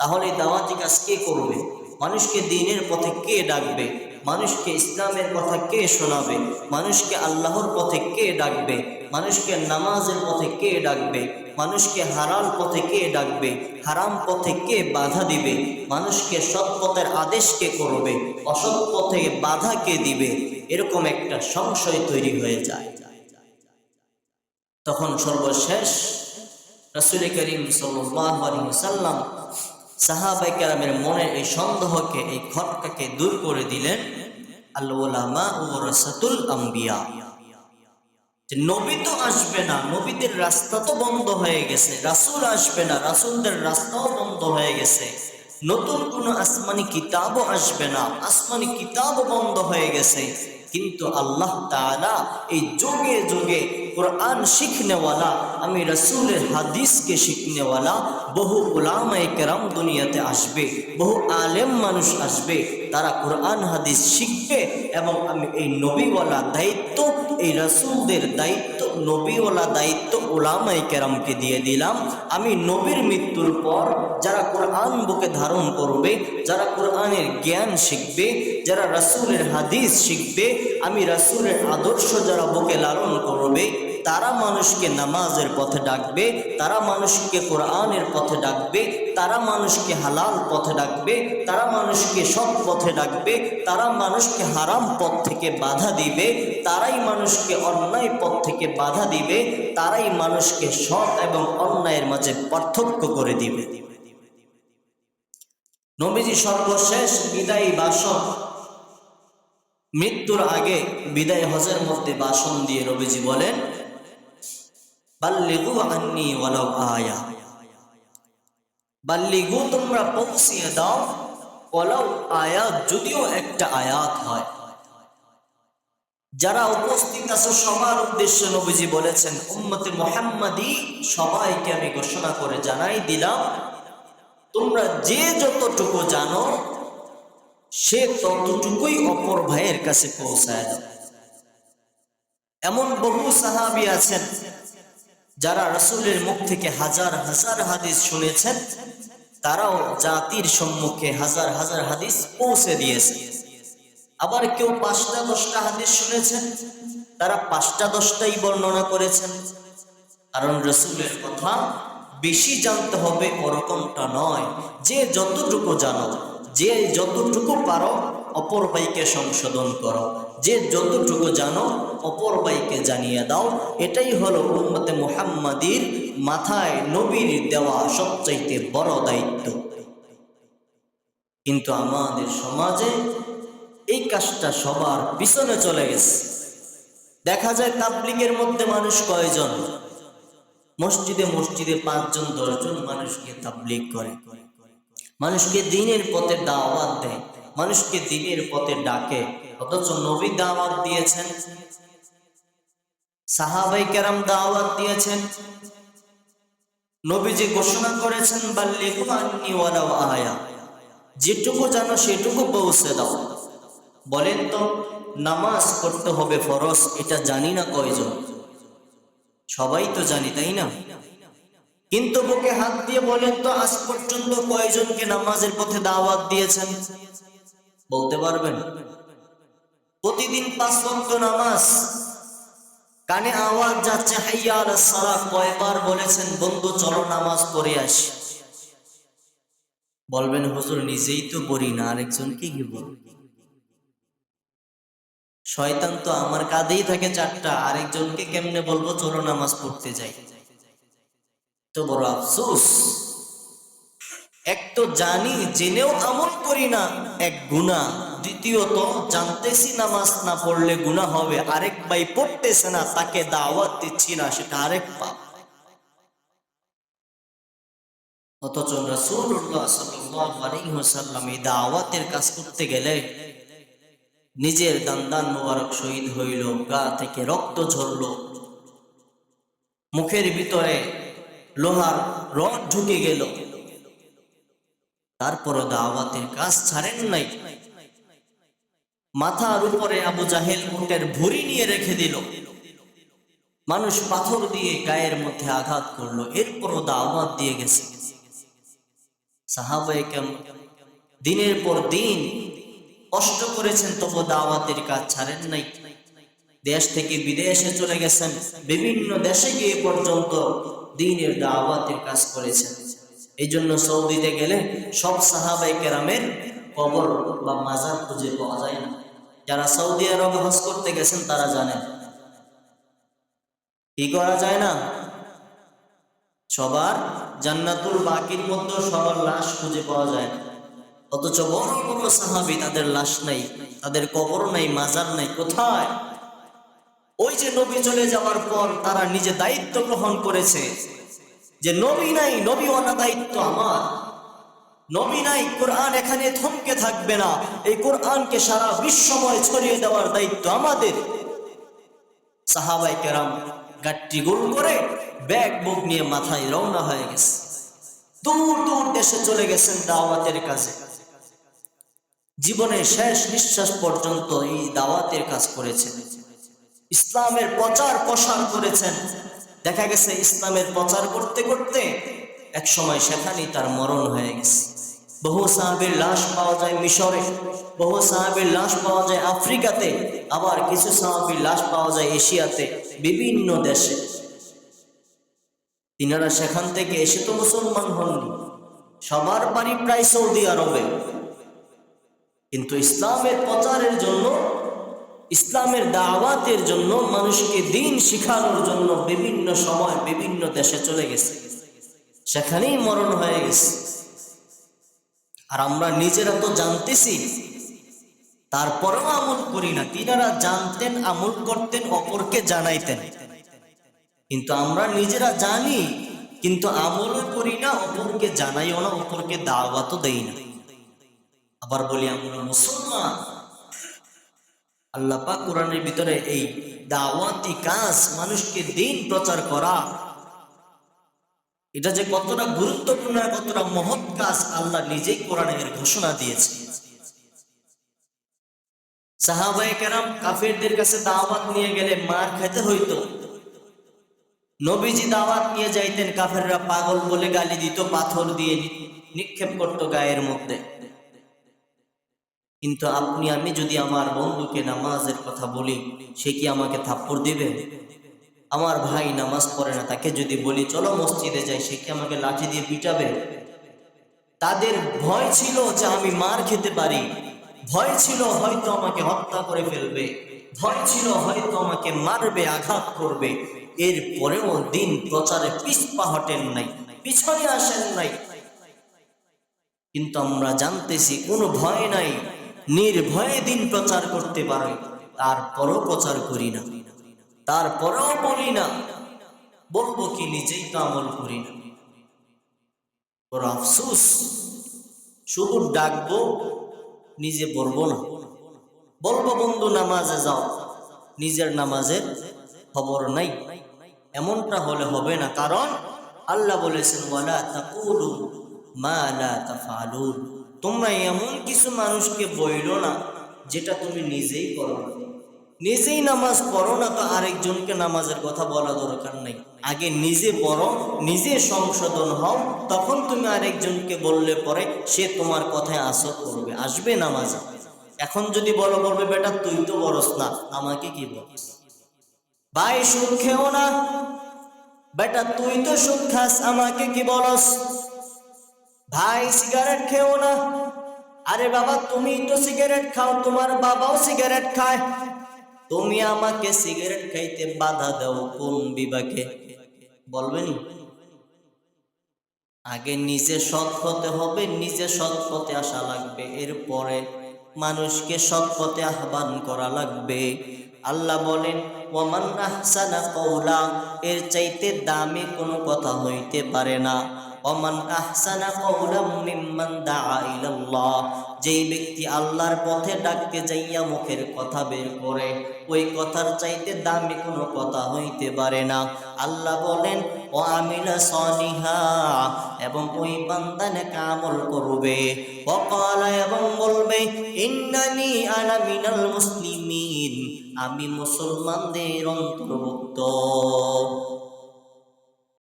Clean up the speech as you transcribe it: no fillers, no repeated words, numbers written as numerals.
তাহলে দাওয়াতি কাজ কে করবে? মানুষকে দ্বীনের পথে কে ডাকবে? মানুষকে ইসলামের কথা কে শোনাবে? মানুষকে আল্লাহর পথে কে ডাকবে? মানুষকে নামাজের পথে কে ডাকবে? মানুষকে হালাল পথে কে ডাকবে? হারাম পথে কে বাধা দিবে? মানুষকে সৎ পথের আদেশ কে করবে? অসৎ পথে বাধা কে দিবে? এরকম একটা সংশয় তৈরি হয়ে যায়। তখন সর্বশেষ রাসূল করিম সাল্লাল্লাহু আলাইহি ওয়াসাল্লাম সাহাবায়ে কেরামের মনের এই সন্দেহকে, এই খটকাকে দূর করে দিলেন। আল উলামা ওয়ারাসাতুল আম্বিয়া, যে নবী তো আসবে না, নবীদের রাস্তা তো বন্ধ হয়ে গেছে, রাসূল আসবে না, রাসূলদের রাস্তাও বন্ধ হয়ে গেছে, নতুন কোনো আসমানি কিতাবও আসবে না, আসমানি কিতাবও বন্ধ হয়ে গেছে। কিন্তু আল্লাহ তাআলা এই যুগে যুগে কোরআন শিখনেওয়ালা, আমি রাসূলের হাদিসকে শিখনেওয়ালা বহু উলামায়ে কেরাম দুনিয়াতে আসবে, বহু আলেম মানুষ আসবে, তারা কোরআন হাদিস শিখবে। এবং আমি এই নবীওয়ালা দায়িত্ব, এই রাসূলদের দায়িত্ব, নবীওয়ালা দায়িত্ব উলামায়ে কেরামকে দিয়ে দিলাম। আমি নবীর মৃত্যুর পর যারা কোরআন বুকে ধারণ করবে, যারা কোরআনের জ্ঞান শিখবে, যারা রাসূলের হাদিস শিখবে, আমি রাসূলের আদর্শ যারা বুকে লালন করবে, তারা মানুষকে নামাজের পথে ডাকবে, তারা মানুষকে কোরআনের পথে ডাকবে, তারা মানুষকে হালাল পথে ডাকবে, তারা মানুষকে সৎ পথে ডাকবে, তারা মানুষকে হারাম পথ থেকে বাধা দিবে, তারাই মানুষকে অন্যায় পথ থেকে বাধা দিবে, তারাই মানুষকে সৎ এবং অন্যায়ের মাঝে পার্থক্য করে দিবে। নবীজি সর্বশেষ বিদায়ী ভাষণ, মৃত্যুর আগে বিদায় হজের মধ্যে ভাষণ দিয়ে নবীজি বলেন, বাল্লিগু আন্নি ওয়ালাউ আয়া, বাল্লিগু তোমরা পৌঁছিয়ে দাও, ওয়ালাউ আয়াত যদিও একটা আয়াত হয়। যারা উপস্থিত আছে সবার উদ্দেশ্যে নবীজি বলেছেন, উম্মতে মুহাম্মাদি সবাইকে আমি ঘোষণা করে জানাই দিলাম, তোমরা যে যতটুকু জানো সে ততটুকুই অপর ভাইয়ের কাছে পৌঁছায় দাও। এমন বহু সাহাবী আছেন যারা রাসূলের মুখ থেকে হাজার হাজার হাদিস শুনেছেন, তারাও জাতির সম্মুখে হাজার হাজার হাদিস পৌঁছে দিয়েছে। আবার কেউ ৫টা ১০টা হাদিস শুনেছেন, তারা ৫টা ১০টাই বর্ণনা করেছেন। কারণ রাসূলের কথা বেশি জানতে হবে ওরকমটা নয়, যে যতটুকু জানো, যে যতটুকু পারো অপর ভাইকে সংশোধন করো, যে যতটুকু জানো অপর ভাইকে জানিয়ে দাও। এটাই হলো উম্মতে মুহাম্মাদির মাথায় নবীর দেওয়া সবচাইতে বড় দায়িত্ব। কিন্তু আমাদের সমাজে এই কাজটা সবার পিছনে চলে গেছে। দেখা যায় তাবলীগের মধ্যে মানুষ কয়জন? মসজিদে মসজিদে ৫ জন ১০ জন মানুষকে তাবলীগ করে, মানুষকে দ্বীনের পথে দাওয়াত দেয়, মানুষকে দ্বীনের পথে ডাকে। অথচ নবী দাওয়াত দিয়েছেন, সাহাবায়ে কেরাম দাওয়াত দিয়েছেন, নবীজি ঘোষণা করেছেন, বাল্লিগু আন্নি ওয়ালাউ আয়া, যেটুকু জানো সেটুকু পৌঁছে দাও। বলেন তো, নামাজ পড়তে হবে ফরজ, এটা জানি না কয়জন? সবাই তো জানি, তাই না? কিন্তু বুকে হাত দিয়ে বলেন তো, আজ পর্যন্ত কয়জনকে নামাজের পথে দাওয়াত দিয়েছেন? বলতে পারবেন? প্রতিদিন ৫ ওয়াক্ত নামাজ, কানে আওয়াজ যাচ্ছে হাইয়া আলাস সালাহ, কয়বার বলেছেন বন্ধু চলো নামাজ পড়ে আসি? বলবেন হুজুর নিজেই তো পড়ি না, আরেকজনকে কি বলবো? শয়তান তো আমার কাঁধেই থাকে ৪টা, আরেকজনকে কেমনে বলবো চলো নামাজ পড়তে যাই? তো বড় আফসোস। এক তো জানি, জেনেও আমল করি না, এক গুনাহ। দ্বিতীয়ত জানতেছি নামাজ না পড়লে গুনাহ হবে, আরেক ভাই পড়তেছে না, তাকে দাওয়াত দিচ্ছি না, সেটা আরেক পাপ। অথচ রাসূলুল্লাহ সাল্লাল্লাহু আলাইহি ওয়াসাল্লাম এই দাওয়াতের কাজ করতে গেলে নিজের দান্দান মোবারক শহীদ হইল, গা থেকে রক্ত ঝরল, মুখের ভিতরে লোহার রড ঢুকে গেল, তারপরও দাওয়াতের কাজ ছাড়েন নাই। মাথার উপরে আবু জাহেল উটের ভুঁড়ি নিয়ে রেখে দিল, মানুষ পাথর দিয়ে গায়ের মধ্যে আঘাত করলো, এরপরও দাওয়াত দিয়ে গেছে। সাহাবায়ে কেরাম দিনের পর দিন কষ্ট করেছেন, তবু দাওয়াতের কাজ ছাড়েন নাই। দেশ থেকে বিদেশে চলে গেছেন, বিভিন্ন দেশে গিয়ে পর্যন্ত দ্বীনের দাওয়াতের কাজ করেছেন। এই জন্য সৌদিতে গেলে সব সাহাবায়ে কেরামের কবর বা মাজার খুঁজে পাওয়া যায় না। যারা সৌদি আরবে হজ করতে গেছেন তারা জানেন কি করা যায় না। সবার জান্নাতুল বাকির মধ্যে সবার লাশ খুঁজে পাওয়া যায় না, অথচ বড় বড় সাহাবী তাদের লাশ নাই, তাদের কবর নাই, মাজার নাই। কোথায়? ওই যে নবী চলে যাওয়ার পর তারা নিজে দায়িত্ব গ্রহণ করেছে যে নবী নাই, নবীওয়ালা দায়িত্ব আমার। নবী নাই, কোরআন এখানে থমকে থাকবে না, এই কোরআনকে সারা বিশ্বময় ছড়িয়ে দেওয়ার দায়িত্ব আমাদের। সাহাবায়ে কেরাম গাট্টি গোল করে ব্যাগ বুক নিয়ে মাথায় রওনা হয়ে গেছে, দূর দূর দেশে চলে গেছেন দাওয়াতের কাজে। জীবনের শেষ নিঃশ্বাস পর্যন্ত এই দাওয়াতের কাজ করেছেন, ইসলামের প্রচার প্রসার করেছেন। দেখা গেছে ইসলামের প্রচার করতে করতে এক সময় সেখানেই তার মরণ হয়ে গেছে। বহু সাহাবীর লাশ পাওয়া যায় মিশরে, বহু সাহাবীর লাশ পাওয়া যায় আফ্রিকাতে, আবার কিছু সাহাবীর লাশ পাওয়া যায় এশিয়াতে, বিভিন্ন দেশে। তিনারা সেখান থেকে এসে তো মুসলমান হননি, সবার বাড়ি প্রায় সৌদি আরবে, কিন্তু ইসলামের প্রচারের জন্য, ইসলামের দাওয়াতের জন্য, মানুষকে দ্বীন শিখানোর জন্য বিভিন্ন সময় বিভিন্ন দেশে চলে গেছে, সেখানেই মরণ হয়ে গেছে। আর আমরা নিজেরা তো জানতেছি, তারপরেও আমল করি না। তিনারা জানতেন, আমল করতেন, অপরকে জানাইতেন, কিন্তু আমরা নিজেরা জানি কিন্তু আমলও করি না, অপরকে জানাইও না, অপরকে দাওয়াতও দেই না। আবার বলি আমরা মুসলমান। আল্লাহ পাক কোরআনের ভিতরে এই দাওয়াতি কাজ, মানুষকে দ্বীন প্রচার করা, এটা যে কতটা গুরুত্বপূর্ণ, কতটা মহৎ কাজ আল্লাহ নিজেই কোরআনে এর ঘোষণা দিয়েছে। সাহাবায়ে কেরাম কাফেরদের কাছে দাওয়াত নিয়ে গেলে মার খেতে হইতো। নবীজি দাওয়াত নিয়ে যাইতেন, কাফেররা পাগল বলে গালি দিত, পাথর দিয়ে নিক্ষেপ করত গায়ের মধ্যে। কিন্তু আপনি আমি যদি আমার বন্ধুকে নামাজের কথা বলি, সে কি আমাকে থাপ্পড় দিবে? আমার ভাই নামাজ পড়ে না, তাকে যদি বলি চলো মসজিদে যাই, সে কি আমাকে লাঠি দিয়ে পিটাবে? তাদের ভয় ছিল যে আমি মার খেতে পারি, ভয় ছিল হয়তো আমাকে হত্যা করে ফেলবে, ভয় ছিল হয়তো আমাকে মারবে, আঘাত করবে। এরপরেও দ্বীন প্রচারে পিছপা হটেন নাই, পিছনে আসেন নাই। কিন্তু আমরা জানতেছি কোনো ভয় নাই, নির্ভয়ে দ্বীন প্রচার করতে পারি, তারপরও প্রচার করি না, তারপরেও বলি না। বলবো কি? নিজেই তো আমল করি না। বড় আফসোস, শুধু ডাকবো, নিজে পড়বো না। বলবো বন্ধু নামাজে যাও, নিজের নামাজের খবর নাই। এমনটা হলে হবে না, কারণ আল্লাহ বলেছেন ওয়ালা তাকুলু মা লা তাফআলুন, তোমরা এমন কিছু মানুষকে বইলো না যেটা তুমি নিজেই করো না। নিজেই নামাজ পড়ো না, তো আরেকজনকে নামাজের কথা বলা দরকার নাই। আগে নিজে পড়ো, নিজে সংশোধন হও, তখন তুমি আরেকজনকে বললে পরে সে তোমার কথায় আসর করবে, আসবে নামাজে। এখন যদি বলবে বেটা তুই তো বলস না, আমাকে কি বলস? ভাই সুদ খেও না, বেটা তুই তো সুদ খাস, আমাকে কি বলস? ভাই সিগারেট খেও না, আরে বাবা তুমি তো সিগারেট খাও, তোমার বাবাও সিগারেট খায়, তুমি আমাকে সিগারেট খাইতে বাধা দাও কোন বিভাগে? বলবেন? আগে নিজে সৎ হতে হবে, নিজে সৎ পথে আসা লাগবে, এরপরে মানুষকে সৎ পথে আহ্বান করা লাগবে। আল্লাহ বলেন ওয়ামান আহসানা কওলা, এর চাইতে দামি কোনো কথা হইতে পারে না। ওয়ামান আহসানা কওলাম মিম্মান দাআ ইলাল্লাহ, যেই ব্যক্তি আল্লাহর পথে ডাকতে যাইয়া মুখের কথা বের করে, ওই কথার চাইতে দামি কোনো কথা হইতে পারে না। আল্লাহ বলেন ও আমিলা সলিহা, এবং ওই বান্দা নেক আমল করবে। ওয়াকালা, এবং বলবে ইন্নানি আনা মিনাল মুসলিমিন, আমি মুসলমানদের অন্তর্ভুক্ত।